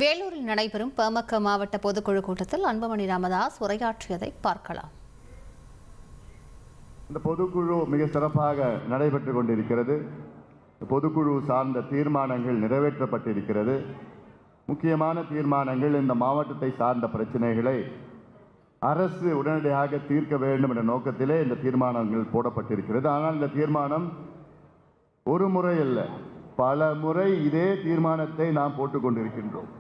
வேலூரில் நடைபெறும் பாமக மாவட்ட பொதுக்குழு கூட்டத்தில் அன்புமணி ராமதாஸ் உரையாற்றியதை பார்க்கலாம். இந்த பொதுக்குழு மிக சிறப்பாக நடைபெற்றுக் கொண்டிருக்கிறது. பொதுக்குழு சார்ந்த தீர்மானங்கள் நிறைவேற்றப்பட்டிருக்கிறது. முக்கியமான தீர்மானங்கள் இந்த மாவட்டத்தை சார்ந்த பிரச்சனைகளை அரசு உடனடியாக தீர்க்க வேண்டும் என்ற நோக்கத்திலே இந்த தீர்மானங்கள் போடப்பட்டிருக்கிறது. ஆனால் இந்த தீர்மானம் ஒரு முறை அல்ல, பல முறை இதே தீர்மானத்தை நாம் போட்டுக் கொண்டிருக்கின்றோம்.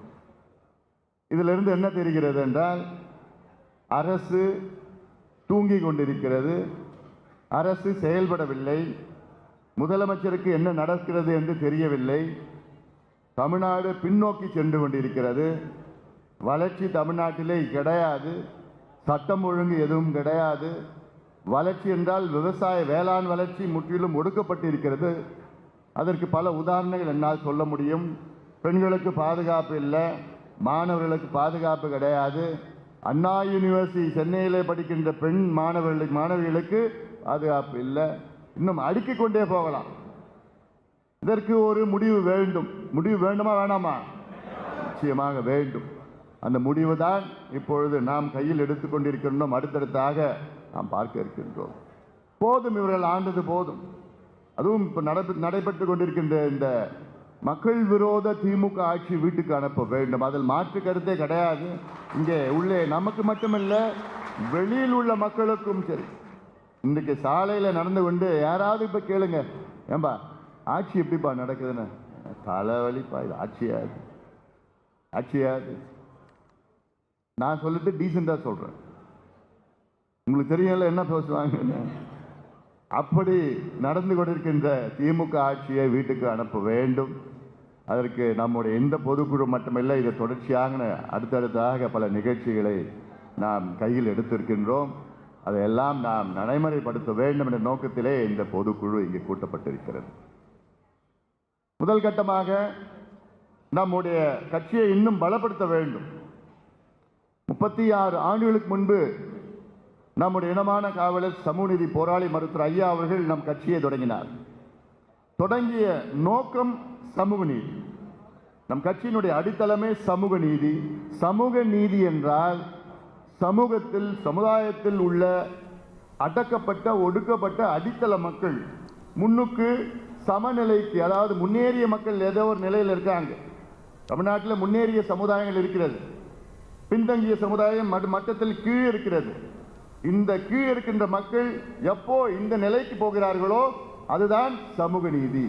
இதிலிருந்து என்ன தெரிகிறது என்றால், அரசு தூங்கிக் கொண்டிருக்கிறது, அரசு செயல்படவில்லை, முதலமைச்சருக்கு என்ன நடக்கிறது என்று தெரியவில்லை, தமிழ்நாடு பின்னோக்கி சென்று கொண்டிருக்கிறது, வளர்ச்சி தமிழ்நாட்டிலே கிடையாது, சட்டம் ஒழுங்கு எதுவும் கிடையாது, வளர்ச்சி என்றால் விவசாய வேளாண் வளர்ச்சி முற்றிலும் ஒடுக்கப்பட்டிருக்கிறது. அதற்கு பல உதாரணங்கள் என்னால் சொல்ல முடியும். பெண்களுக்கு பாதுகாப்பு இல்லை, மாணவர்களுக்கு பாதுகாப்பு கிடையாது, அண்ணா யூனிவர்சிட்டி சென்னையிலே படிக்கின்ற பெண் மாணவிகளுக்கு பாதுகாப்பு இல்லை, இன்னும் அடுக்கிக் கொண்டே போகலாம். இதற்கு ஒரு முடிவு வேண்டும். முடிவு வேண்டுமா வேணாமா? நிச்சயமாக வேண்டும். அந்த முடிவு தான் இப்பொழுது நாம் கையில் எடுத்துக்கொண்டிருக்கின்றோம். அடுத்தடுத்தாக நாம் பார்க்க இருக்கின்றோம். போதும், இவர்கள் ஆண்டது போதும். அதுவும் இப்போ நடைபெற்று கொண்டிருக்கின்ற இந்த மக்கள் விரோத திமுக ஆட்சி வீட்டுக்கு அனுப்ப வேண்டும். அதில் மாற்று கருத்தே கிடையாது. இங்கே உள்ளே நமக்கு மட்டுமல்ல, வெளியில் உள்ள மக்களுக்கும் சரி. இன்றைக்கு சாலையில் நடந்து கொண்டு யாராவது இப்போ கேளுங்க, ஏன்பா ஆட்சி எப்படிப்பா நடக்குதுன்னு, தலைவலிப்பா, இது ஆட்சியாது ஆட்சியாது. நான் சொல்லிட்டு டீசெண்டாக சொல்கிறேன், உங்களுக்கு தெரியல என்ன பேசுவாங்க. அப்படி நடந்து கொண்டிருக்கின்ற திமுக ஆட்சியை வீட்டுக்கு அனுப்ப வேண்டும். அதற்கு நம்முடைய இந்த பொதுக்குழு மட்டுமில்லை, இது தொடர்ச்சியாக அடுத்தடுத்தாக பல நிகழ்ச்சிகளை நாம் கையில் எடுத்திருக்கின்றோம். அதையெல்லாம் நாம் நடைமுறைப்படுத்த வேண்டும் என்ற நோக்கத்திலே இந்த பொதுக்குழு இங்கே கூட்டப்பட்டிருக்கிறது. முதல் கட்டமாக நம்முடைய கட்சியை இன்னும் பலப்படுத்த வேண்டும். 36 ஆண்டுகளுக்கு முன்பு நம்முடைய இனமான காவலர் சமூக நீதி போராளி மருத்துவர் ஐயா அவர்கள் நம் கட்சியை தொடங்கினார். தொடங்கிய நோக்கம் சமூக நீதி. நம் கட்சியினுடைய அடித்தளமே சமூக நீதி. சமூக நீதி என்றால் சமூகத்தில் சமுதாயத்தில் உள்ள அடக்கப்பட்ட ஒடுக்கப்பட்ட அடித்தள மக்கள் முன்னுக்கு சமநிலைக்கு, அதாவது முன்னேறிய மக்கள் ஏதோ ஒரு நிலையில் இருக்காங்க. தமிழ்நாட்டில் முன்னேறிய சமுதாயங்கள் இருக்கிறது, பின்தங்கிய சமுதாயம் மட்டத்தில் கீழே இருக்கிறது. இந்த கீழ் இருக்கின்ற மக்கள் எப்போ இந்த நிலைக்கு போகிறார்களோ அதுதான் சமூக நீதி.